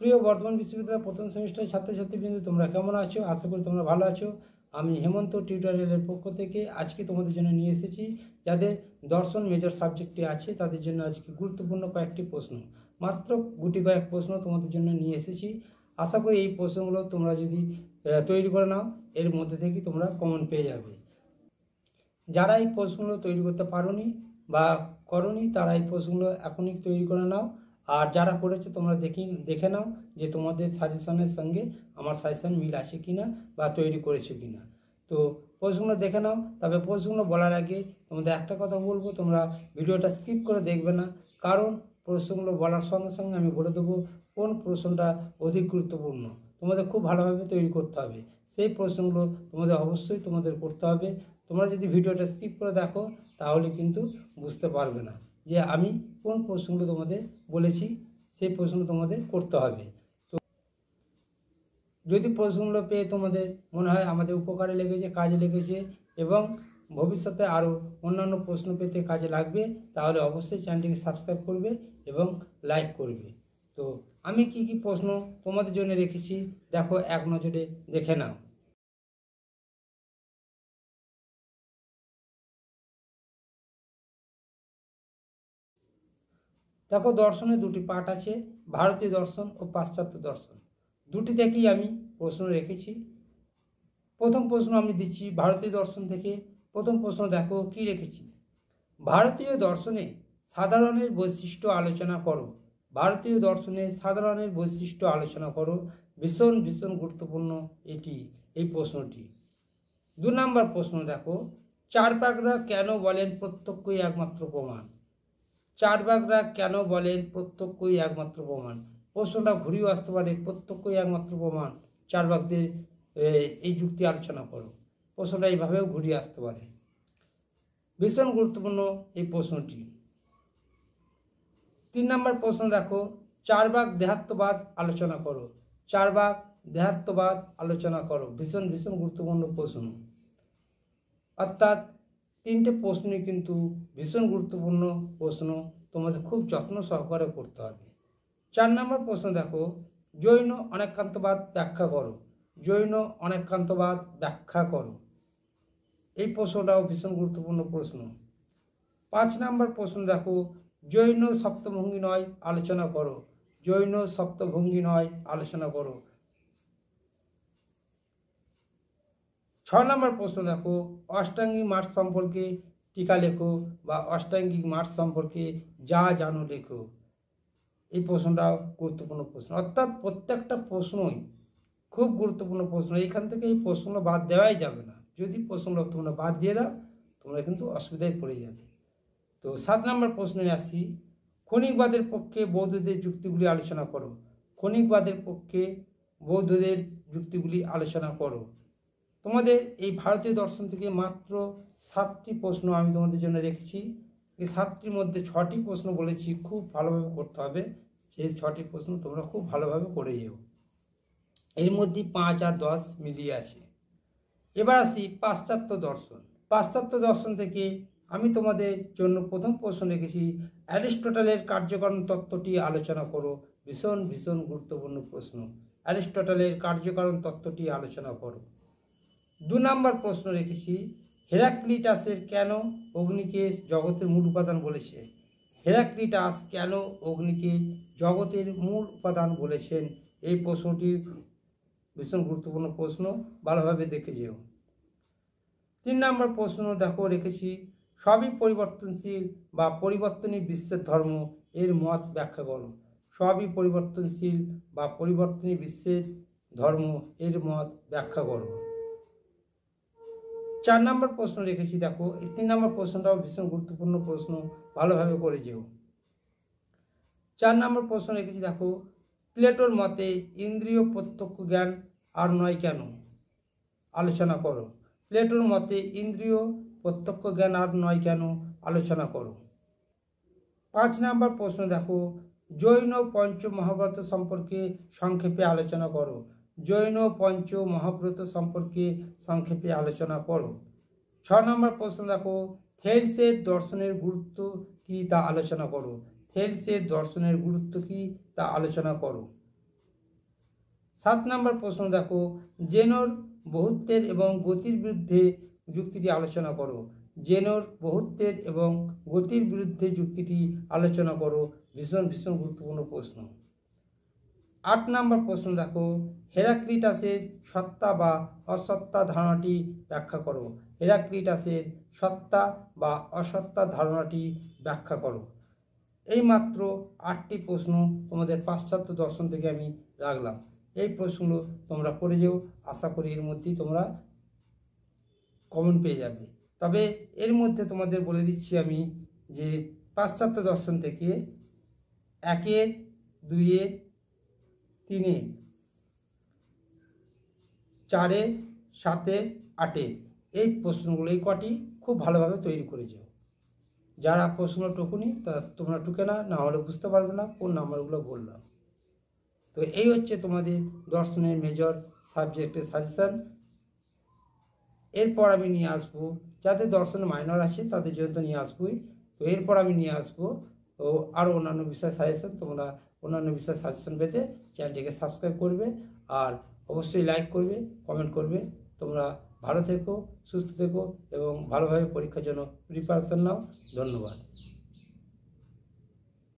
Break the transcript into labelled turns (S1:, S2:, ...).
S1: প্রিয় বর্ধমান বিশ্ববিদ্যালয়ের প্রথম সেমিস্টারের ছাত্রছাত্রীবৃন্দ, তোমরা কেমন আছো? আশা করি তোমরা ভালো আছো। আমি হেমন্ত টিউটোরিয়ালের পক্ষ থেকে আজকে তোমাদের জন্য নিয়ে এসেছি যাদের দর্শন মেজর সাবজেক্টে আছে তাদের জন্য আজকে গুরুত্বপূর্ণ কয়েকটি প্রশ্ন, মাত্র গুটি কয়েক প্রশ্ন তোমাদের জন্য নিয়ে এসেছি। আশা করি এই প্রশ্নগুলো তোমরা যদি তৈরি করে নাও, এর মধ্যে থেকে তোমরা কমন পেয়ে যাবে। যারা এই প্রশ্নগুলো তৈরি করতে পারোনি বা করোনি, তারা এই প্রশ্নগুলো এখনই তৈরি করে নাও। আর যারা করেছে তোমরা দেখে নাও যে তোমাদের সাজেশনের সঙ্গে আমার সাজেশন মিল আছে কিনা বা তৈরি করেছো কিনা। তো প্রশ্নগুলো দেখে নাও। তবে প্রশ্নগুলো বলার আগে তোমাদের একটা কথা বলবো, তোমরা ভিডিওটা স্কিপ করে দেখবে না, কারণ প্রশ্নগুলো বলার সঙ্গে সঙ্গে আমি বলে দেবো কোন প্রশ্নটা অধিক গুরুত্বপূর্ণ। তোমাদের খুব ভালোভাবে তৈরি করতে হবে, সেই প্রশ্নগুলো তোমাদের অবশ্যই করতে হবে। তোমরা যদি ভিডিওটা স্কিপ করে দেখো তাহলে কিন্তু বুঝতে পারবে না যে আমি কোন প্রশ্নগুলো তোমাদের বলেছি, সেই প্রশ্ন তোমাদের করতে হবে। তো যদি প্রশ্নগুলো পেয়ে তোমাদের মনে হয় আমাদের উপকারে লেগেছে, কাজে লেগেছে এবং ভবিষ্যতে আরও অন্যান্য প্রশ্ন পেতে কাজে লাগবে, তাহলে অবশ্যই চ্যানেলটিকে সাবস্ক্রাইব করবে এবং লাইক করবে। তো আমি কি কি প্রশ্ন তোমাদের জন্য রেখেছি দেখো, এক নজরে দেখে নাও। দেখো, দর্শনের দুটি পার্ট আছে, ভারতীয় দর্শন ও পাশ্চাত্য দর্শন। দুটি থেকেই আমি প্রশ্ন রেখেছি। প্রথম প্রশ্ন আমি দিচ্ছি ভারতীয় দর্শন থেকে। প্রথম প্রশ্ন দেখো কি রেখেছি, ভারতীয় দর্শনে সাধারণের বৈশিষ্ট্য আলোচনা করো। ভারতীয় দর্শনে সাধারণের বৈশিষ্ট্য আলোচনা করো। ভীষণ ভীষণ গুরুত্বপূর্ণ এই প্রশ্নটি। 2 নম্বর প্রশ্ন দেখো, চার্বাকরা কেন বলেন প্রত্যক্ষই একমাত্র প্রমাণ। চার্বাকরা কেন বলেন প্রত্যক্ষই একমাত্র প্রমাণ। প্রশ্নটা ঘুরিয়ে আসতে পারে, প্রত্যক্ষই একমাত্র প্রমাণ, চার্বাকদের এই যুক্তি আলোচনা করো। প্রশ্নটা এইভাবেও ঘুরিয়ে আসতে পারে। ভীষণ গুরুত্বপূর্ণ এই প্রশ্নটি। 3 নম্বর প্রশ্ন দেখো, চার্বাক দেহাত্মবাদ আলোচনা করো। চার্বাক দেহাত্মবাদ আলোচনা করো। ভীষণ ভীষণ গুরুত্বপূর্ণ প্রশ্ন। অর্থাৎ 3টে প্রশ্নই কিন্তু ভীষণ গুরুত্বপূর্ণ প্রশ্ন, তোমাদের খুব যত্ন সহকারে করতে হবে। 4 নম্বর প্রশ্ন দেখো, জৈন অনেকান্তবাদ ব্যাখ্যা করো। জৈন অনেকান্তবাদ ব্যাখ্যা করো। এই প্রশ্নটাও ভীষণ গুরুত্বপূর্ণ প্রশ্ন। 5 নম্বর প্রশ্ন দেখো, জৈন সপ্তভঙ্গি নয় আলোচনা করো। জৈন সপ্তভঙ্গি নয় আলোচনা করো। 6 নম্বর প্রশ্ন দেখো, অষ্টাঙ্গিক মার্গ সম্পর্কে টিকা লেখো বা অষ্টাঙ্গিক মার্গ সম্পর্কে যা জানো লেখো। এই প্রশ্নটাও গুরুত্বপূর্ণ প্রশ্ন। অর্থাৎ প্রত্যেকটা প্রশ্নই খুব গুরুত্বপূর্ণ প্রশ্ন। এইখান থেকে এই প্রশ্নগুলো বাদ দেওয়াই যাবে না। যদি প্রশ্নগুলো তোমরা বাদ দিয়ে দাও তোমরা কিন্তু অসুবিধায় পড়ে যাবে। তো 7 নম্বর প্রশ্নে আসি, ক্ষণিকবাদের পক্ষে বৌদ্ধদের যুক্তিগুলি আলোচনা করো। ক্ষণিকবাদের পক্ষে বৌদ্ধদের যুক্তিগুলি আলোচনা করো। তোমাদের এই ভারতীয় দর্শন থেকে মাত্র 7টি প্রশ্ন আমি তোমাদের জন্য রেখেছি। এই 7টির মধ্যে 6টি প্রশ্ন বলেছি খুব ভালোভাবে করতে হবে। সেই 6টি প্রশ্ন তোমরা খুব ভালোভাবে করে যেও। এর মধ্যে 5 আর 10 মিলিয়ে আছে। এবার আসি পাশ্চাত্য দর্শন। পাশ্চাত্য দর্শন থেকে আমি তোমাদের জন্য প্রথম প্রশ্ন রেখেছি, অ্যারিস্টটলের কার্যকারণ তত্ত্বটি আলোচনা করো। ভীষণ ভীষণ গুরুত্বপূর্ণ প্রশ্ন। অ্যারিস্টটলের কার্যকারণ তত্ত্বটি আলোচনা করো। 2 নম্বর প্রশ্ন রেখেছি, হেরাক্লিটাসের কেন অগ্নিকে জগতের মূল উপাদান বলেছে। হেরাক্লিটাস কেন অগ্নিকে জগতের মূল উপাদান বলেছেন। এই প্রশ্নটি ভীষণ গুরুত্বপূর্ণ প্রশ্ন, ভালোভাবে দেখে যেও। 3 নম্বর প্রশ্ন দেখো রেখেছি, সবই পরিবর্তনশীল বা পরিবর্তনী বিশ্বের ধর্ম এর মত ব্যাখ্যা করো। সবই পরিবর্তনশীল বা পরিবর্তনী বিশ্বের ধর্ম এর মত ব্যাখ্যা করো। 4 নম্বর প্রশ্ন রেখেছি দেখো, এই 3 নম্বর প্রশ্নটাও ভীষণ গুরুত্বপূর্ণ প্রশ্ন, ভালোভাবে করে যেও। 4 নম্বর প্রশ্ন রেখেছি দেখো, প্লেটোর মতে ইন্দ্রিয় প্রত্যক্ষ জ্ঞান আর নয় কেন আলোচনা করো। প্লেটোর মতে ইন্দ্রিয় প্রত্যক্ষ জ্ঞান আর নয় কেন আলোচনা করো। 5 নম্বর প্রশ্ন দেখো, জৈন পঞ্চ মহাব্রত সম্পর্কে সংক্ষেপে আলোচনা করো। জৈন পঞ্চ মহাব্রত সম্পর্কে সংক্ষেপে আলোচনা করো। 6 নম্বর প্রশ্ন দেখো, থেলসের দর্শনের গুরুত্ব কি তা আলোচনা করো। থেলসের দর্শনের গুরুত্ব কি তা আলোচনা করো। 7 নম্বর প্রশ্ন দেখো, জেনোর বহুত্বের এবং গতির বিরুদ্ধে যুক্তিটি আলোচনা করো। জেনোর বহুত্বের এবং গতির বিরুদ্ধে যুক্তিটি আলোচনা করো। ভীষণ ভীষণ গুরুত্বপূর্ণ প্রশ্ন। 8 নম্বর প্রশ্ন দেখো, হেরাক্লিটাসের সত্তা বা অসত্তা ধারণাটি ব্যাখ্যা করো। হেরাক্লিটাসের সত্তা বা অসত্তা ধারণাটি ব্যাখ্যা করো। এই মাত্র 8টি প্রশ্ন তোমাদের পাশ্চাত্য দর্শন থেকে আমি রাখলাম। এই প্রশ্নগুলো তোমরা করে যেও, আশা করি এর মধ্যেই তোমরা কমন পেয়ে যাবে। তবে এর মধ্যে তোমাদের বলে দিচ্ছি আমি যে পাশ্চাত্য দর্শন থেকে 1-এর, 2-এর, 3-এর, 4-এর, 7-এর, 8-এর এই প্রশ্নগুলো এই কটি খুব ভালোভাবে তৈরি করে যেও। যারা প্রশ্ন টুকুনি তা তোমরা টুকে না হলে বুঝতে পারবে না কোন নাম্বারগুলো বললাম। তো এই হচ্ছে তোমাদের দর্শনের মেজর সাবজেক্টের সাজেশন। এরপর আমি নিয়ে আসবো যাদের দর্শনে মাইনর আছে তাদের জন্য তো নিয়ে আসবোই। তো এরপর আমি নিয়ে আসবো তো আরও অন্যান্য বিষয় সাজেশন। তোমরা অন্যান্য বিষয় সাজেশন পেতে চ্যানেলটিকে সাবস্ক্রাইব করবে আর অবশ্যই লাইক করবে, কমেন্ট করবে। তোমরা ভালো থেকো, সুস্থ থেকো এবং ভালোভাবে পরীক্ষার জন্য প্রিপারেশন নাও। ধন্যবাদ।